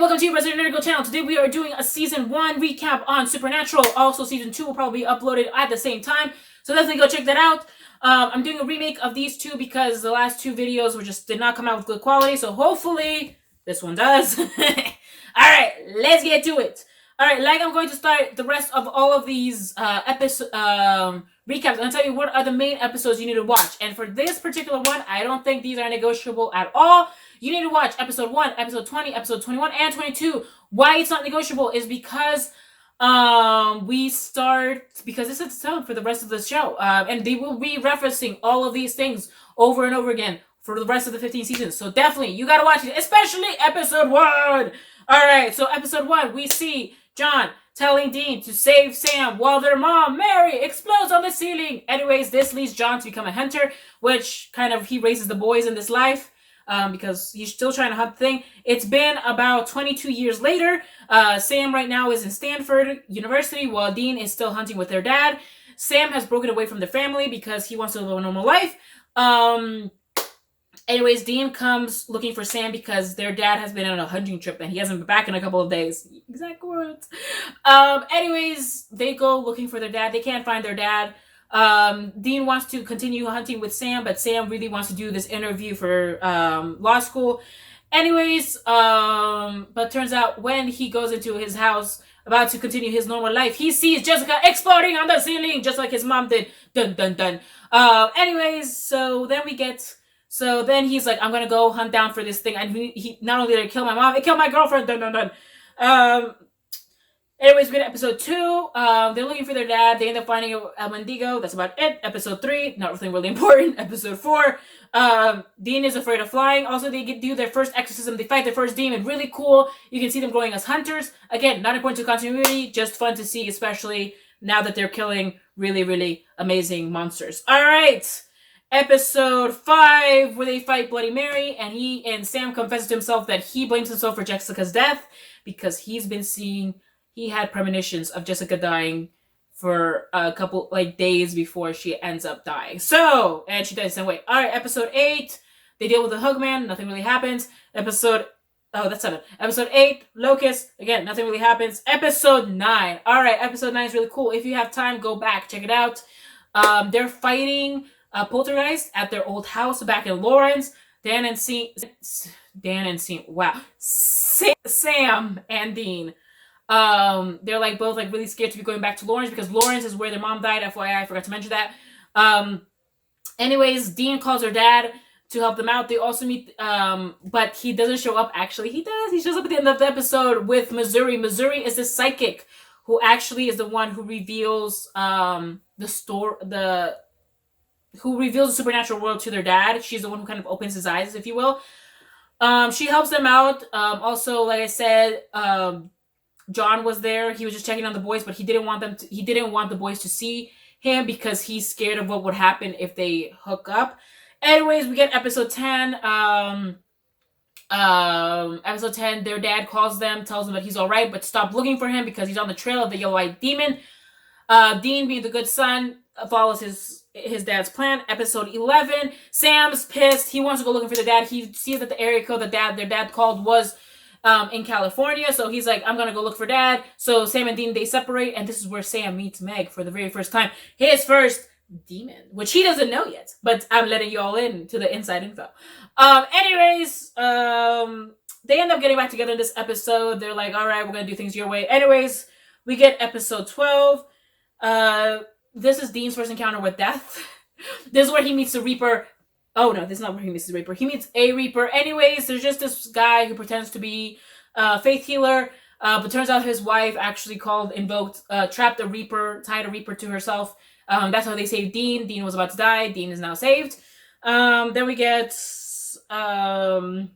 welcome to your Resident Nerd channel. Today we are doing a Season 1 recap on Supernatural. Also, Season 2 will probably be uploaded at the same time, so definitely go check that out. I'm doing a remake of these two because the last two videos did not come out with good quality, so hopefully this one does. Alright, let's get to it. Alright, I'm going to start the rest of all of these recaps. I'm going to tell you what are the main episodes you need to watch. And for this particular one, I don't think these are negotiable at all. You need to watch episode 1, episode 20, episode 21, and 22. Why it's not negotiable is because because this is the tone for the rest of the show. And they will be referencing all of these things over and over again for the rest of the 15 seasons. So definitely, you gotta watch it, especially episode 1. Alright, so episode 1, we see John telling Dean to save Sam while their mom, Mary, explodes on the ceiling. Anyways, this leads John to become a hunter, which he raises the boys in this life. Because he's still trying to hunt the thing. It's been about 22 years later. Sam right now is in Stanford University while Dean is still hunting with their dad. Sam has broken away from the family because he wants to live a normal life. Anyways, Dean comes looking for Sam because their dad has been on a hunting trip and he hasn't been back in a couple of days. Exact words. Anyways, they go looking for their dad. They can't find their dad. Dean wants to continue hunting with Sam, but Sam really wants to do this interview for law school. Anyways, but turns out when he goes into his house about to continue his normal life, he sees Jessica exploding on the ceiling just like his mom did. Dun dun dun. Anyways, so then he's like, I'm gonna go hunt down for this thing. He not only did it kill my mom, it killed my girlfriend. Dun dun dun. Anyways, we get episode 2. They're looking for their dad. They end up finding a Wendigo. That's about it. Episode 3, not really important. Episode 4, Dean is afraid of flying. Also, they do their first exorcism. They fight their first demon. Really cool. You can see them growing as hunters. Again, not important to continuity, just fun to see, especially now that they're killing really, really amazing monsters. All right. Episode 5, where they fight Bloody Mary, and Sam confesses to himself that he blames himself for Jessica's death because he had premonitions of Jessica dying for a couple, days before she ends up dying. So, and she dies the same way. Alright, episode 8, they deal with the Hugman, nothing really happens. That's 7. Episode 8, Locust, again, nothing really happens. Episode 9. Alright, episode 9 is really cool. If you have time, go back, check it out. They're fighting Poltergeist at their old house back in Lawrence. Sam and Dean. They're both really scared to be going back to Lawrence because Lawrence is where their mom died. FYI, I forgot to mention that. Anyways, Dean calls her dad to help them out. They also meet, but he doesn't show up. Actually, he does. He shows up at the end of the episode with Missouri. Missouri is the psychic who actually is the one who reveals who reveals the supernatural world to their dad. She's the one who kind of opens his eyes, if you will. She helps them out. Also, like I said, John was there. He was just checking on the boys, but he didn't want the boys to see him because he's scared of what would happen if they hook up. Anyways, we get episode 10. Episode 10, their dad calls them, tells them that he's alright, but stop looking for him because he's on the trail of the yellow-eyed demon. Dean, being the good son, follows his dad's plan. Episode 11, Sam's pissed. He wants to go looking for the dad. He sees that the area code that their dad called was in California, so he's like, I'm gonna go look for dad. So Sam and Dean, they separate, and this is where Sam meets Meg for the very first time. His first demon, which he doesn't know yet, but I'm letting you all in to the inside info. Anyways, they end up getting back together in this episode. They're like, all right, we're gonna do things your way. Anyways, we get episode 12. This is Dean's first encounter with death. This is where he meets the Reaper. Oh no, this is not where he meets the Reaper. He meets a Reaper. Anyways, there's just this guy who pretends to be a faith healer, but turns out his wife actually trapped a Reaper, tied a Reaper to herself. That's how they saved Dean. Dean was about to die. Dean is now saved. Then we get, again,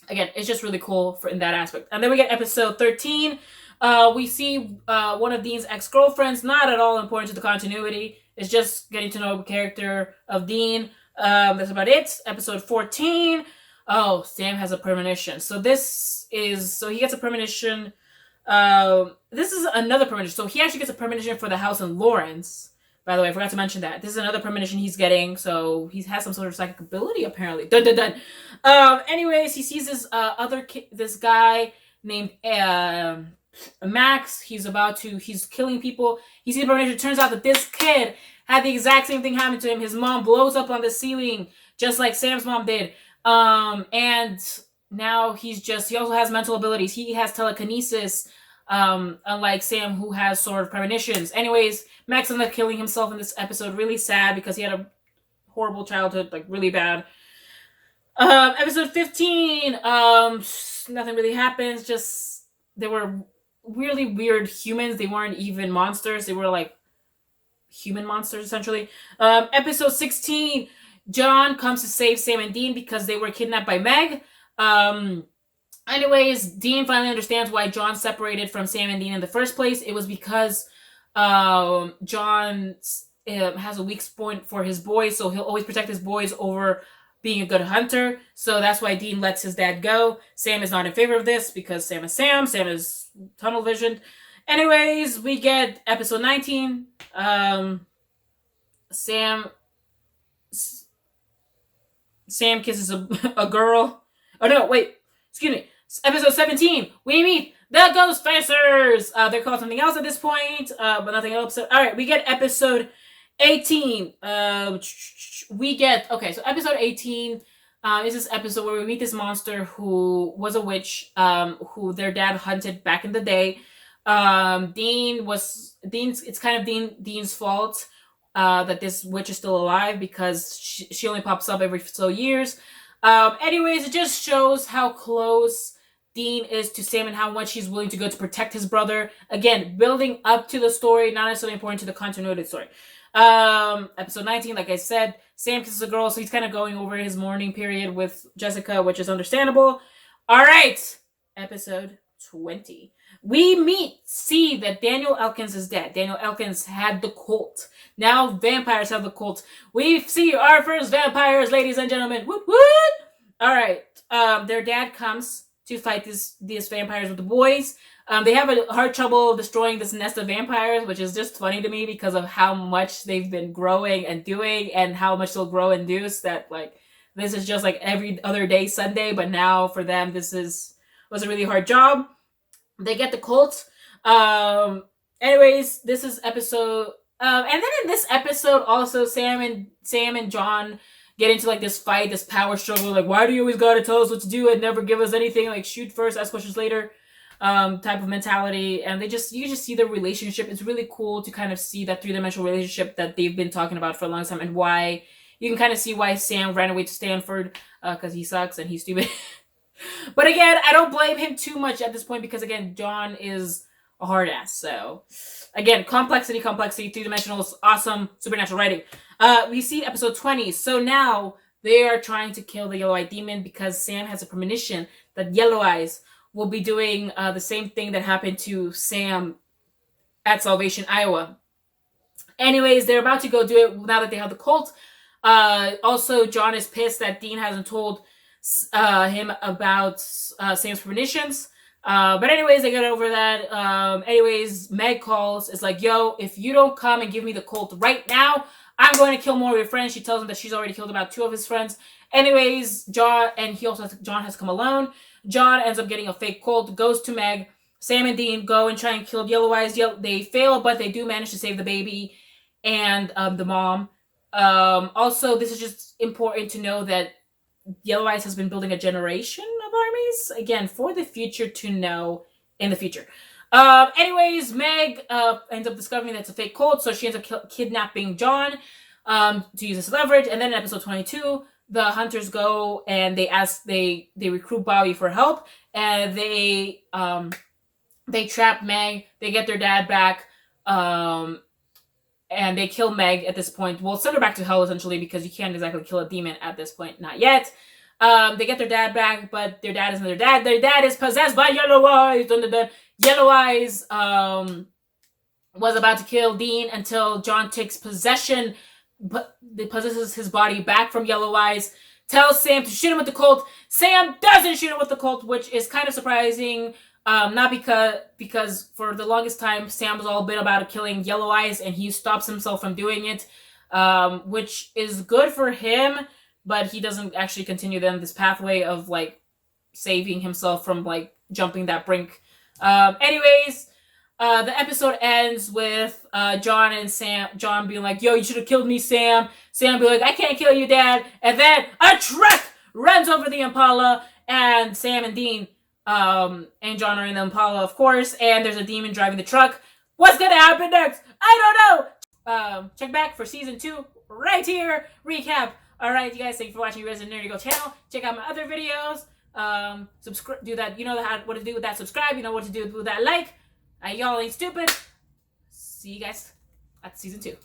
it's just really cool in that aspect. And then we get episode 13. We see one of Dean's ex-girlfriends, not at all important to the continuity. It's just getting to know the character of Dean. That's about it. Episode 14. Oh, Sam has a premonition. So he gets a premonition. This is another premonition. So he actually gets a premonition for the house in Lawrence. By the way, I forgot to mention that. This is another premonition he's getting. So he has some sort of psychic ability, apparently. Dun dun dun. Anyways, he sees this this guy named Max. He's killing people. He sees premonition. It turns out that this kid had the exact same thing happen to him. His mom blows up on the ceiling, just like Sam's mom did. And now he also has mental abilities. He has telekinesis, unlike Sam, who has sort of premonitions. Anyways, Max ends up killing himself in this episode. Really sad because he had a horrible childhood, like really bad. Episode 15, nothing really happens. Just they were really weird humans. They weren't even monsters. They were like human monsters, essentially. Episode 16, John comes to save Sam and Dean because they were kidnapped by Meg. Anyways, Dean finally understands why John separated from Sam and Dean in the first place. It was because John has a weak point for his boys, so he'll always protect his boys over being a good hunter. So that's why Dean lets his dad go. Sam is not in favor of this because Sam is Sam. Sam is tunnel visioned. Anyways, we get episode 19. Sam kisses a girl. Oh no, wait. Excuse me. Episode 17. We meet the Ghost Fencers. They're called something else at this point, but nothing else. All right, we get episode 18. So episode 18 is this episode where we meet this monster who was a witch, who their dad hunted back in the day. It's kind of Dean's fault that this witch is still alive because she only pops up every so years. Anyways, it just shows how close Dean is to Sam and how much he's willing to go to protect his brother. Again, building up to the story, not necessarily important to the continuity of the story. Episode 19, like I said, Sam kisses a girl, so he's kind of going over his mourning period with Jessica, which is understandable. All right, episode 20. We see that Daniel Elkins is dead. Daniel Elkins had the cult. Now vampires have the cult. We see our first vampires, ladies and gentlemen. Woot woot! All right, their dad comes to fight these vampires with the boys. They have a hard trouble destroying this nest of vampires, which is just funny to me because of how much they've been growing and doing and how much they'll grow and do. So that, like, this is just like every other day Sunday, but now for them, this was a really hard job. They get the cult. Anyways, this is episode... and then in this episode, also, Sam and John get into, like, this fight, this power struggle. Like, why do you always gotta tell us what to do and never give us anything? Like, shoot first, ask questions later. Type of mentality, and you just see the relationship. It's really cool to kind of see that three-dimensional relationship that they've been talking about for a long time, and why you can kind of see why Sam ran away to Stanford, because he sucks and he's stupid. But again, I don't blame him too much at this point because, again, John is a hard ass. So again, complexity, three-dimensional, awesome, supernatural writing. We see episode 20. So now they are trying to kill the Yellow Eye Demon because Sam has a premonition that Yellow Eyes will be doing the same thing that happened to Sam at Salvation, Iowa. Anyways, they're about to go do it now that they have the cult. Also, John is pissed that Dean hasn't told him about Sam's premonitions. But anyways, they get over that. Anyways, Meg calls. It's like, yo, if you don't come and give me the cult right now, I'm going to kill more of your friends. She tells him that she's already killed about 2 of his friends. Anyways, John has come alone. John ends up getting a fake cult, goes to Meg. Sam and Dean go and try and kill Yellow Eyes. They fail, but they do manage to save the baby and the mom. Also, this is just important to know that Yellow Eyes has been building a generation of armies, again, for the future to know in the future. Anyways, Meg ends up discovering that it's a fake cult, so she ends up kidnapping John to use this leverage. And then in episode 22, the hunters go and they recruit Bobby for help, and they trap Meg. They get their dad back, and they kill Meg at this point. Well, send her back to hell essentially because you can't exactly kill a demon at this point, not yet. They get their dad back, but their dad isn't their dad. Their dad is possessed by Yellow Eyes. Yellow Eyes was about to kill Dean until John takes possession. But they possesses his body back from Yellow Eyes, tells Sam to shoot him with the Colt. Sam doesn't shoot him with the Colt, which is kind of surprising. Not because for the longest time, Sam was all been about killing Yellow Eyes, and he stops himself from doing it, which is good for him, but he doesn't actually continue then this pathway of, like, saving himself from like jumping that brink. Anyways, the episode ends with John and Sam. John being like, "Yo, you should have killed me, Sam." Sam being like, "I can't kill you, Dad." And then a truck runs over the Impala, and Sam and Dean and John are in the Impala, of course. And there's a demon driving the truck. What's gonna happen next? I don't know. Check back for season 2 right here. Recap. All right, you guys. Thank you for watching Resident Nerdy channel. Check out my other videos. Subscribe. Do that. You know what to do with that. Subscribe. You know what to do with that like. Y'all ain't stupid. See you guys at season 2.